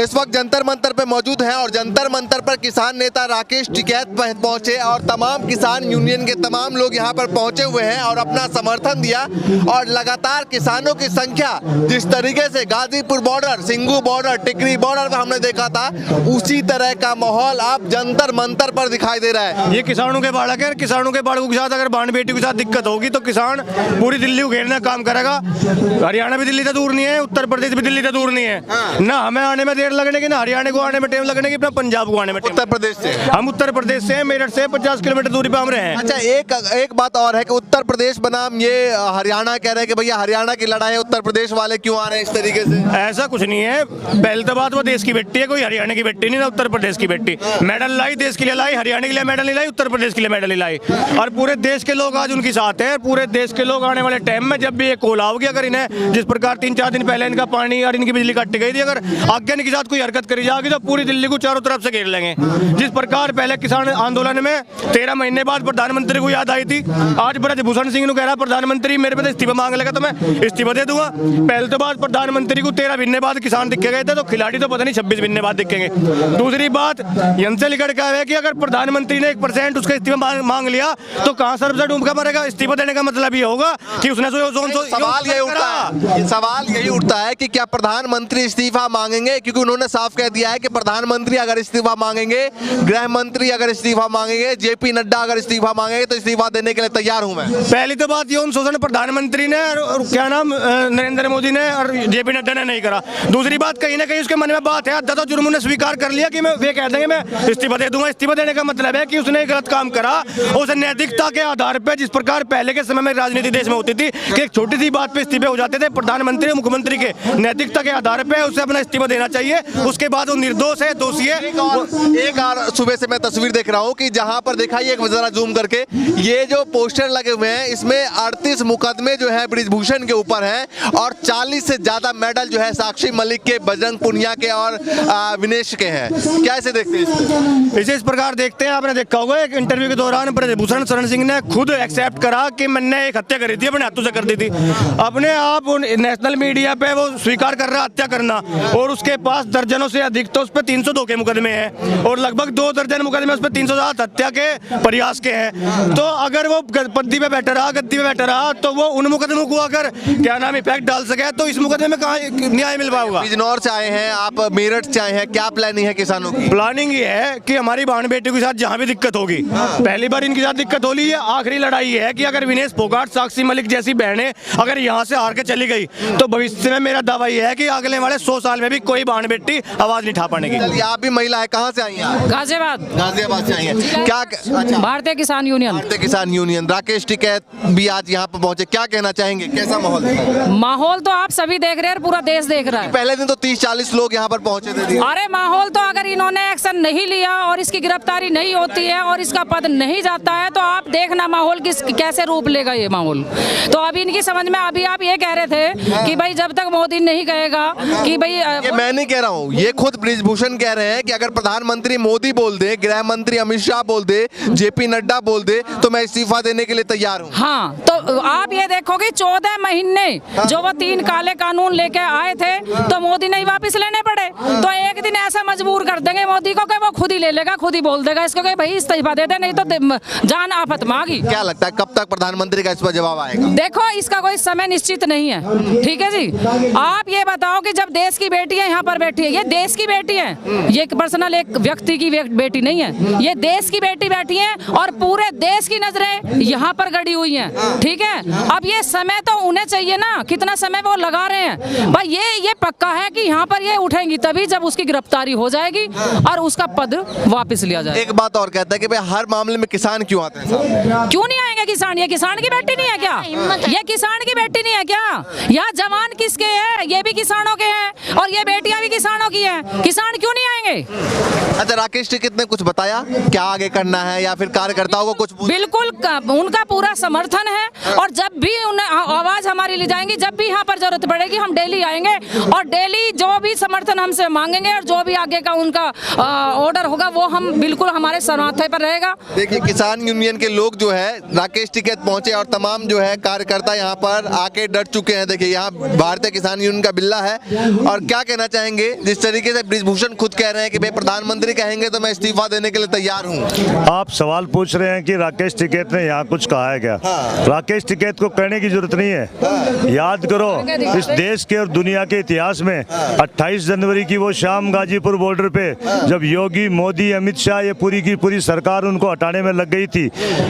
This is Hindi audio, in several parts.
इस वक्त जंतर मंतर पे मौजूद हैं और जंतर मंतर पर किसान नेता राकेश टिकैत पहुंचे और तमाम किसान यूनियन के तमाम लोग यहां पर पहुंचे हुए हैं और अपना समर्थन दिया। और लगातार किसानों की संख्या जिस तरीके से गाजीपुर बॉर्डर, सिंगू बॉर्डर, टिकरी बॉर्डर पर हमने देखा था, उसी तरह का माहौल अब जंतर मंतर पर दिखाई दे रहा है। ये किसानों के बाड़क है। किसानों के बाड़कों के साथ अगर बाण बेटी के साथ दिक्कत होगी तो किसान पूरी दिल्ली को घेरने का काम करेगा। हरियाणा भी दिल्ली से दूर नहीं है, उत्तर प्रदेश भी दिल्ली से दूर नहीं है। ना हमें आने में देर लगने की, ना हरियाणा को आने में टाइम लगने की, अपना पंजाब को आने में। उत्तर प्रदेश से हम उत्तर प्रदेश से, मेरठ से 50 किलोमीटर दूरी पे हम रहे हैं। अच्छा, एक बात और है कि उत्तर प्रदेश बनाम ये हरियाणा कह रहे हैं कि भैया हरियाणा की लड़ाई है, उत्तर प्रदेश वाले क्यों आ रहे हैं इस तरीके से? ऐसा कुछ नहीं है। पहले तो बात वो देश की बेटी है, कोई हरियाणा की बेटी नहीं, ना उत्तर प्रदेश की बेटी। मेडल लाई, देश के लिए लाई, हरियाणा के लिए मेडल नहीं लाई, उत्तर प्रदेश के लिए मेडल नहीं लाई। और पूरे देश के लोग आज उनके साथ हैं। पूरे देश के लोग आने वाले टाइम में जब भी ये कोला होगी, अगर इन्हें जिस प्रकार 3-4 दिन पहले इनका पानी और इनकी बिजली काट गई थी, अगर आगे के साथ कोई हरकत करी जाएगी तो पूरी दिल्ली को चारों तरफ से घेर लेंगे। जिस प्रकार पहले किसान आंदोलन में 13 महीने बाद प्रधानमंत्री को याद आई थी, आज ब्रजभूषण सिंह ने कह रहा प्रधानमंत्री मेरे पे इस्तीफा मांग लेगा तो मैं इस्तीफा दे दूंगा। पहले तो बात प्रधानमंत्री को 13 महीने बाद किसान दिखे गए थे, तो खिलाड़ी तो पता नहीं 26 महीने बाद दिखेंगे। दूसरी बात यहां से लिखड़ का है कि अगर प्रधानमंत्री ने 1% उसका इस्तीफा मांग लिया तो कहां सर्व से डूब का मरेगा। इस्तीफा देने का मतलब ये होगा कि उसने सवाल यही उठता है कि क्या प्रधानमंत्री इस्तीफा मांगेंगे, क्योंकि उन्होंने साफ कह दिया है कि प्रधानमंत्री अगर इस्तीफा मांगेंगे, गृह मंत्री अगर इस्तीफा मांगेंगे, जेपी नड्डा अगर इस्तीफा मांगेंगे तो इस्तीफा देने के लिए तैयार हूं मैं। पहली तो बात यौन शोषण प्रधानमंत्री ने और क्या नाम नरेंद्र मोदी ने और जेपी नड्डा ने नहीं करा। दूसरी बात कहीं ना कहीं उसके मन में बात है, अद्दा तो जुर्म ने स्वीकार कर लिया कि मैं वे कह देंगे मैं इस्तीफा दे दूंगा। इस्तीफा देने का मतलब है कि उसने गलत काम करा, उसे नैतिकता के आधार पर, जिस प्रकार पहले के समय में राजनीति देश में होती थी कि एक छोटी सी बात पे इस्तीफे हो जाते थे प्रधानमंत्री और मुख्यमंत्री के, नैतिकता के आधार पे उसे अपना इस्तीफा देना चाहिए। उसके बाद वो निर्दोष है, दोषी है। एक और सुबह से मैं तस्वीर देख रहा हूँ कि जहां पर दिखाइए एक जरा जूम करके, ये जो पोस्टर लगे हुए हैं इसमें 38 मुकदमे जो है ब्रिजभूषण के ऊपर हैं और 40 से ज्यादा मेडल जो है साक्षी मलिक के, बजरंग पुनिया के और विनेश के हैं। क्या ऐसे देखते हैं? इसे इस प्रकार देखते हैं। आपने देखा होगा एक इंटरव्यू के दौरान ब्रिजभूषण शरण सिंह ने खुद एक्सेप्ट करा कि मैंने एक हत्या करी थी, अपने हाथों से कर दी थी। अपने आप नेशनल मीडिया पे वो स्वीकार कर रहा हत्या करना, और उसके पास दर्जनों से अधिक तो उस पर 302 के मुकदमे हैं और लगभग 2 दर्जन मुकदमे उस पर 307 हत्या के प्रयास के हैं। तो अगर वो गद्दी पे बैठा रहा तो वो उन मुकदमों को अगर क्या नाम इफेक्ट डाल सके तो इस मुकदमे में कहाँ न्याय मिल पाएगा। बिजनौर से आए हैं आप, मेरठ से आए हैं, क्या प्लानिंग है किसानों की? प्लानिंग ये है कि हमारी बहन बेटी के साथ जहाँ भी दिक्कत होगी, पहली बार इनके साथ दिक्कत हो रही है, आखिरी लड़ाई है कि अगर विनेश फोगाट, साक्षी मलिक जैसी बहनें अगर यहाँ से हार के चली गई तो भविष्य में मेरा दावा ये है कि अगले वाले 100 साल में भी कोई बहन बेटी आवाज नहीं उठा पाएगी। आप भी महिला है, कहाँ से आई हैं? गाजियाबाद से आई हैं। क्या? अच्छा, भारतीय किसान यूनियन। भारतीय किसान यूनियन। राकेश टिकैत भी आज यहाँ पर पहुंचे, क्या कहना चाहेंगे, कैसा माहौल? माहौल तो आप सभी देख रहे हैं, पूरा देश देख रहा है। पहले दिन तो 30-40 लोग यहाँ पर पहुंचे थे। अरे माहौल तो अगर इन्होंने एक्शन नहीं लिया और इसकी गिरफ्तारी नहीं होती है और इसका पद नहीं जाता है तो आप देखना माहौल कैसे रूप लेगा ये माहौल। तो अभी इनकी समझ में, अभी आप ये कह रहे थे कि भाई जब तक मोदी नहीं कहेगा कि भाई, ये मैं नहीं कह रहा हूँ, ये खुद ब्रिजभूषण कह रहे हैं कि अगर प्रधानमंत्री मोदी बोल दे, गृह मंत्री अमित शाह बोल दे, जेपी नड्डा बोल दे तो मैं इस्तीफा देने के लिए तैयार हूँ। हाँ, तो आप ये देखो कि 14 महीने जो वो 3 काले कानून लेके आए थे तो मोदी नहीं वापस लेने पड़े, तो एक दिन ऐसा मजबूर कर देंगे मोदी को कि वो खुद ही ले लेगा, खुद ही बोल देगा इसको कि भाई इस्तीफा दे दे, नहीं तो जान आफत में आ गई। क्या लगता है कब तक प्रधानमंत्री का इस पर जवाब आएगा? देखो, इसका कोई समय निश्चित नहीं है, ठीक है जी। आप ये बताओ कि जब देश की बेटी है यहाँ पर बैठी है, ये देश की बेटी है, ये पर्सनल एक व्यक्ति की बेटी नहीं है, ये देश की बेटी बैठी है और पूरे देश की नजरें यहाँ पर गड़ी हुई हैं, ठीक है। अब ये समय तो उन्हें चाहिए ना, कितना समय वो लगा रहे हैं भाई। ये पक्का है कि यहाँ पर ये उठेंगी तभी जब उसकी गिरफ्तारी हो जाएगी और उसका पद वापस लिया जाएगा। एक बात और कहता है कि भाई हर मामले में किसान क्यों आते हैं? क्यों नहीं आएंगे किसान? ये किसान की बेटी नहीं है क्या? ये किसान की बेटी नहीं है क्या? यहाँ जवान किसके हैं? ये भी किसानों के हैं और ये बेटियां भी किसानों की हैं। किसान क्यों नहीं आएंगे? अच्छा, राकेश टिकैत ने कुछ बताया क्या आगे करना है या फिर कार्यकर्ताओं को कुछ? बिल्कुल, उनका पूरा समर्थन है और जब भी उन्हें आवाज हमारी ले जाएंगी, जब भी यहाँ पर जरूरत पड़ेगी हम डेली आएंगे और डेली जो भी समर्थन हमसे मांगेंगे और जो भी आगे का उनका ऑर्डर होगा वो हम बिल्कुल हमारे सरमाथे पर रहेगा। देखिए, किसान यूनियन के लोग जो है राकेश टिकैत पहुंचे और तमाम जो है कार्यकर्ता यहाँ पर आके डट चुके हैं। देखिए, यहाँ भारतीय किसान यूनियन का बिल्ला है और क्या कहना चाहेंगे जिस तरीके से ब्रिजभूषण खुद कह रहे हैं कि भाई प्रधानमंत्री कहेंगे तो मैं इस्तीफा देने के लिए तैयार हूँ। आप सवाल पूछ रहे हैं कि राकेश टिकैत ने यहाँ कुछ कहा है क्या? राकेश टिकैत को कहने की जरूरत नहीं है। याद करो इस देश के और दुनिया के इतिहास में 28 जनवरी की वो शाम गाजीपुर बॉर्डर पे जब योगी, मोदी, अमित शाह ये पूरी की पूरी सरकार उनको हटाने में लग गई थी,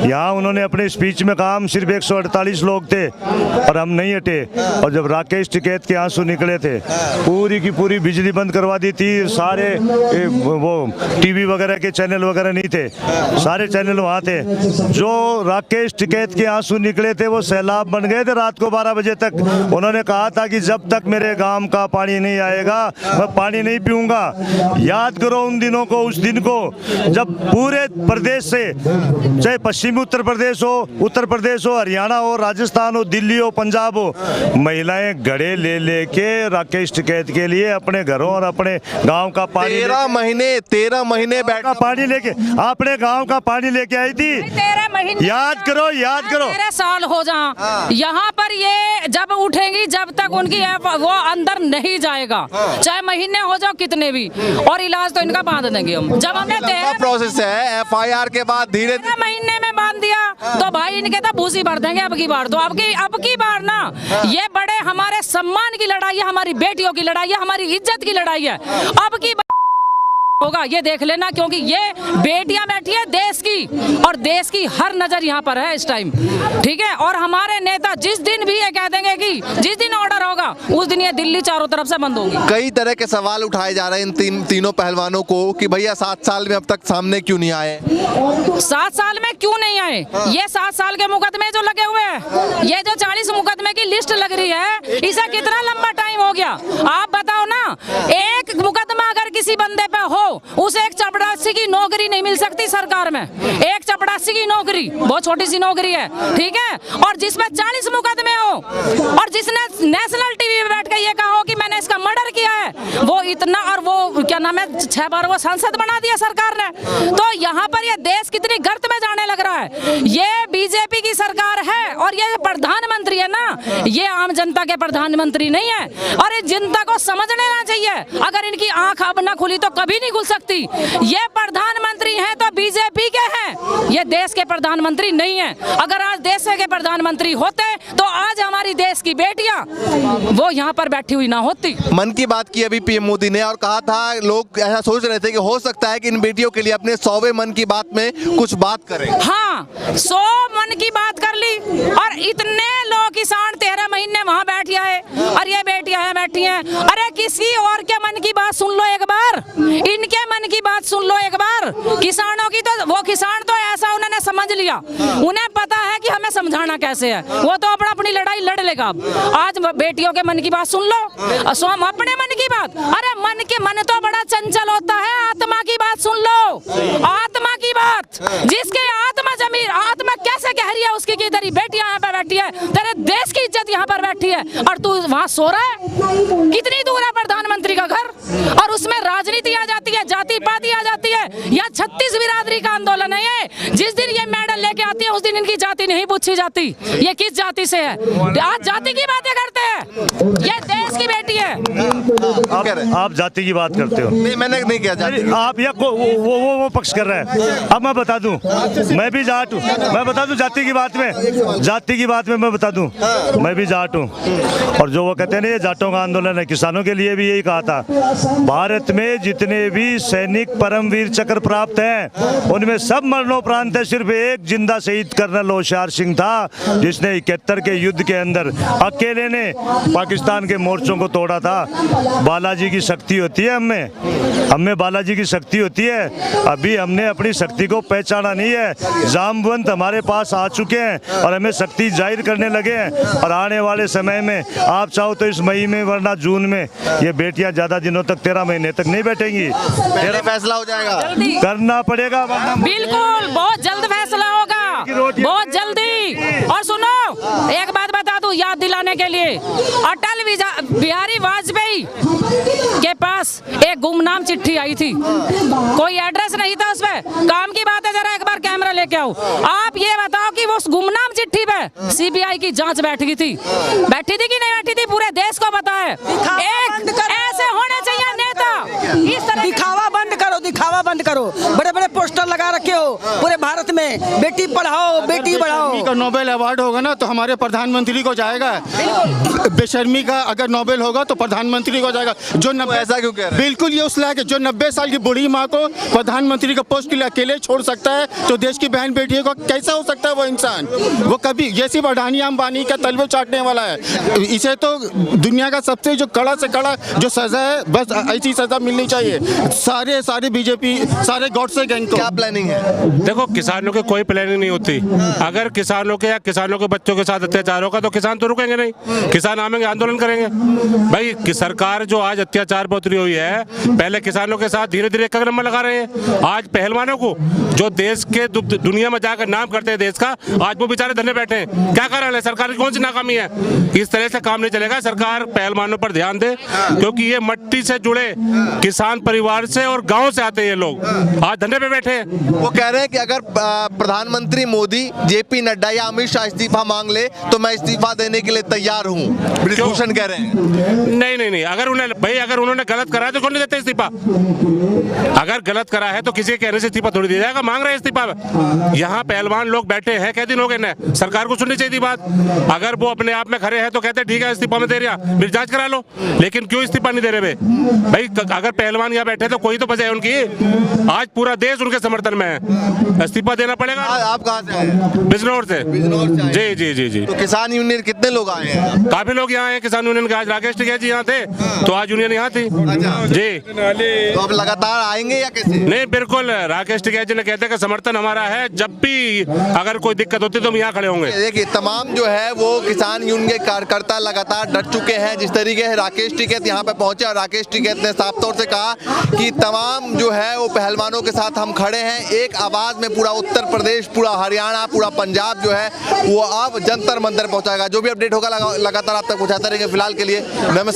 यहाँ उन्होंने अपने स्पीच में कहा हम सिर्फ 148 लोग थे और हम नहीं हटे। और जब राकेश टिकैत के आंसू निकले थे, पूरी की पूरी बिजली बंद करवा दी थी, सारे वो टीवी वगैरह के चैनल वगैरह नहीं थे, सारे चैनल वहाँ थे। जो राकेश टिकैत के आंसू निकले थे वो सैलाब बन गए थे रात को 12 बजे तक। उन्होंने कहा था कि जब तक मेरे गांव का पानी नहीं आएगा मैं पानी नहीं पीऊंगा। याद करो उन दिनों को, उस दिन को जब पूरे प्रदेश से, चाहे पश्चिमी उत्तर प्रदेश हो, हरियाणा हो, राजस्थान हो, दिल्ली हो, पंजाब हो, महिलाएं घड़े ले लेके राकेश टिकैत के लिए अपने घरों और अपने गांव का पानी 13 महीने बैठा पानी लेके अपने गांव का पानी लेके आई थी। 13 महीने याद करो 13 साल हो जा यहाँ पर ये जब उठेंगी जब तक उनकी वो अंदर नहीं जाएगा, चाहे महीने हो जाओ कितने भी, और इलाज तो इनका बांध देंगे हम। जब हमने 13 प्रोसेस है, FIR के बाद धीरे महीने में बांध दिया तो भाई इनके तो भूसी भर देंगे अब की बार। तो अब की बार ना, ये बड़े हमारे सम्मान की लड़ाई है, हमारी बेटियों की लड़ाई है, हमारी इज्जत की लड़ाई है। अब की होगा ये देख लेना, क्योंकि ये बेटियां बैठी है देश की और देश की हर नजर यहाँ पर है इस टाइम, ठीक है। और हमारे नेता जिस दिन भी ये कह देंगे कि जिस दिन ऑर्डर होगा उस दिन ये दिल्ली चारों तरफ से बंद होगी। कई तरह के सवाल उठाए जा रहे हैं इन तीनों पहलवानों को कि भैया 7 साल में अब तक सामने क्यों नहीं आए? 7 साल में क्यों नहीं आए? ये 7 साल के मुकदमे जो लगे हुए हैं, ये जो 40 मुकदमे की लिस्ट लग रही है, इसे कितना लंबा टाइम हो गया आप बताओ ना। एक मुकदमा अगर किसी बंदे पे हो, उसे एक चपरासी की नौकरी नहीं मिल सकती सरकार में। एक चपरासी की नौकरी बहुत छोटी सी नौकरी है, ठीक है। और जिसमें 40 मुकदमे हो और जिसने नेशनल टीवी पे बैठ कर ये कहा हो कि मैंने इसका मर्डर किया है, वो इतना, और वो क्या नाम है, 6 बार वो सांसद बना दिया सरकार ने। तो यहाँ पर ये देश कितनी गर्त में जाने लग रहा है। ये बीजेपी की सरकार है और ये प्रधानमंत्री है ना, ये आम जनता के प्रधानमंत्री नहीं है। और इस जनता को समझ लेना चाहिए, अगर इनकी आंख अब न खुली तो कभी नहीं खुल सकती। ये प्रधानमंत्री हैं तो बीजेपी के हैं, ये देश के प्रधानमंत्री नहीं है। अगर आज देश के प्रधानमंत्री होते तो आज हमारी देश की बेटियां वो यहाँ पर बैठी हुई ना होती। मन की बात की अभी पीएम मोदी ने और कहा था, लोग ऐसा सोच रहे थे कि हो सकता है कि इन बेटियों के लिए अपने 100वें मन की बात में कुछ बात करें। हाँ, 100 मन की बात कर ली और इतने लोग किसान 13 महीने वहाँ बैठ आए और ये बेटियां हैं बैठी हैं। अरे किसी और के मन की बात सुन लो एक बार, इनके मन की बात सुन लो एक बार। किसानों की तो वो किसान तो ऐसा उन्होंने समझ लिया, उन्हें पता है कि हमें समझाना कैसे है, वो तो अपनी लड़ाई लड़ लेगा। आज बेटियों के मन की बात सुन लो, अपने मन की बात। अरे मन तो बड़ा चंचल होता है, आत्मा की बात सुन लो, आत्मा की बात। जिसके आत्मा जमीर, आत्मा कैसे गहरी है उसकी की तेरी बेटियां यहाँ पर बैठी है, तेरे देश की इज्जत यहाँ पर बैठी है और तू वहाँ सो रहा है। कितनी दूर है प्रधानमंत्री का घर? और उसमें राजनीति आ जाती है, जाति पाति आ जाती है। यह 36 बिरादरी का आंदोलन है। ये जिस दिन ये मेडल लेके आती है उस दिन इनकी जाति नहीं पूछी जाती, ये किस जाति से है। आज जाति की बातें करते हैं, ये देश की बेटी है। आप जाति की बात करते हो? नहीं, मैंने नहीं किया जाति। आप या वो पक्ष कर रहे हैं। अब मैं बता दूं, मैं भी जाट हूँ। मैं बता दूं जाति की बात में मैं बता दूं, मैं भी जाट हूँ। और जो वो कहते हैं ना ये जाटों का आंदोलन है, किसानों के लिए भी यही कहा था। भारत में जितने भी सैनिक परमवीर चक्र प्राप्त हैं उनमें सब मरणोपरांत है। सिर्फ एक जिंदा शहीद कर्नल होशियार सिंह था जिसने 71 के युद्ध के अंदर अकेले ने पाकिस्तान के मोर्चों को तोड़ा था। बालाजी की शक्ति होती है, हमें बालाजी की शक्ति होती है। अभी हमने अपनी शक्ति को पहचाना नहीं है। जामवंत हमारे पास आ चुके हैं और हमें शक्ति जाहिर करने लगे हैं। और आने वाले समय में आप चाहो तो इस मई में वरना जून में ये बेटियां ज्यादा दिनों तक 13 महीने तक नहीं बैठेंगी। मेरा फैसला हो जाएगा, करना पड़ेगा। बिल्कुल, बहुत जल्द फैसला होगा, बहुत जल्दी। और सुनो एक बात बता दूं याद दिलाने के लिए, अटल बिहारी वाजपेयी के पास एक गुमनाम चिट्ठी आई थी, कोई एड्रेस नहीं था उसमें। काम की बात है, जरा एक बार कैमरा लेके आओ। आप ये बताओ कि वो गुमनाम चिट्ठी पे सीबीआई की जांच बैठी थी कि नहीं बैठी थी? पूरे देश को पता है। एक ऐसे होने चाहिए नेता इस तरह दिखावा बंद करो। बड़े बड़े पोस्टर लगा रखे हो पूरे भारत में, बेटी पढ़ाओ बेटी बढ़ाओ। का नोबेल अवार्ड होगा ना तो हमारे प्रधानमंत्री को जाएगा। बेशर्मी का अगर नोबेल होगा तो प्रधानमंत्री को जाएगा। जो ऐसा क्यों कह रहे हैं? बिल्कुल ये उस लायक है। जो 90 साल की बूढ़ी माँ को प्रधानमंत्री का पोस्ट के लिए अकेले छोड़ सकता है तो देश की बहन बेटियों को कैसा हो सकता है वो इंसान? वो कभी ये सिर्फ अडानी अंबानी का तलवे चाटने वाला है। इसे तो दुनिया का सबसे जो कड़ा से कड़ा जो सजा है, बस ऐसी सजा मिलनी चाहिए सारे बीजेपी सारे गॉडसे गैंग को। क्या प्लानिंग है? देखो, किसानों की कोई प्लानिंग नहीं होती। अगर किसानों के या किसानों के बच्चों के साथ अत्याचार होगा तो किसान तो रुकेंगे नहीं, किसान आएंगे, आंदोलन करेंगे। भाई कि सरकार जो आज अत्याचार पर उतरी हुई है, पहले किसानों के साथ धीरे धीरे एक नंबर लगा रहे हैं। आज पहलवानों को जो देश के दुनिया में जाकर नाम करते हैं देश का, आज वो बेचारे धरने बैठे हैं। क्या कारण है? सरकार की कौन सी नाकामी है? इस तरह से काम नहीं चलेगा। सरकार पहलवानों पर ध्यान दे, क्योंकि ये मट्टी से जुड़े किसान परिवार से और गाँव से आते हैं। ये लोग आज धरने पे बैठे हैं। वो कह रहे हैं कि अगर प्रधानमंत्री मोदी, जेपी नड्डा या अमित शाह इस्तीफा मांग ले तो मैं इस्तीफा देने के लिए तैयार हूँ। ब्रिजभूषण कह रहे हैं। नहीं, अगर उन्होंने गलत करा है तो कौन नहीं देते इस्तीफा? अगर गलत करा है तो किसी के कहने से इस्तीफा थोड़ी दिया जाएगा। मांग रहे हैं इस्तीफा। यहाँ पहलवान लोग बैठे हैं, कई दिन हो गए ना, सरकार को सुननी चाहिए थी बात। अगर वो अपने आप में खड़े हैं तो कहते ठीक है इस्तीफा में दे रहा, फिर जांच करा लो। लेकिन क्यों इस्तीफा नहीं दे रहे भाई? अगर पहलवान यहाँ बैठे तो कोई तो वजह है उनकी। आज पूरा देश उनके समर्थन में है, इस्तीफा देना पड़ेगा। आप कहाँ से आए? बिजनौर से। जी। तो किसान यूनियन कितने लोग आए हैं? काफी लोग यहाँ हैं किसान यूनियन के। आज राकेश टिकैत जी यहाँ थे तो आज यूनियन यहाँ थी। जी। तो अब लगातार आएंगे या कैसे? नहीं, बिल्कुल राकेश टिकैत जी ने कहते हैं कि समर्थन हमारा है, जब भी अगर कोई दिक्कत होती तो हम यहाँ खड़े होंगे। देखिए, तमाम जो है वो किसान यूनियन के कार्यकर्ता लगातार डट चुके हैं। जिस तरीके से राकेश टिकैत यहाँ पे पहुंचे और राकेश टिकैत ने साफ तौर से कहा कि तमाम जो है वो पहलवानों के साथ हम खड़े हैं। एक आवाज में पूरा उत्तर प्रदेश, पूरा हरियाणा, पूरा पंजाब जो है वो अब जंतर मंतर पहुंचाएगा। जो भी अपडेट होगा लगातार आप तक पहुंचाते रहेंगे। फिलहाल के लिए नमस्कार।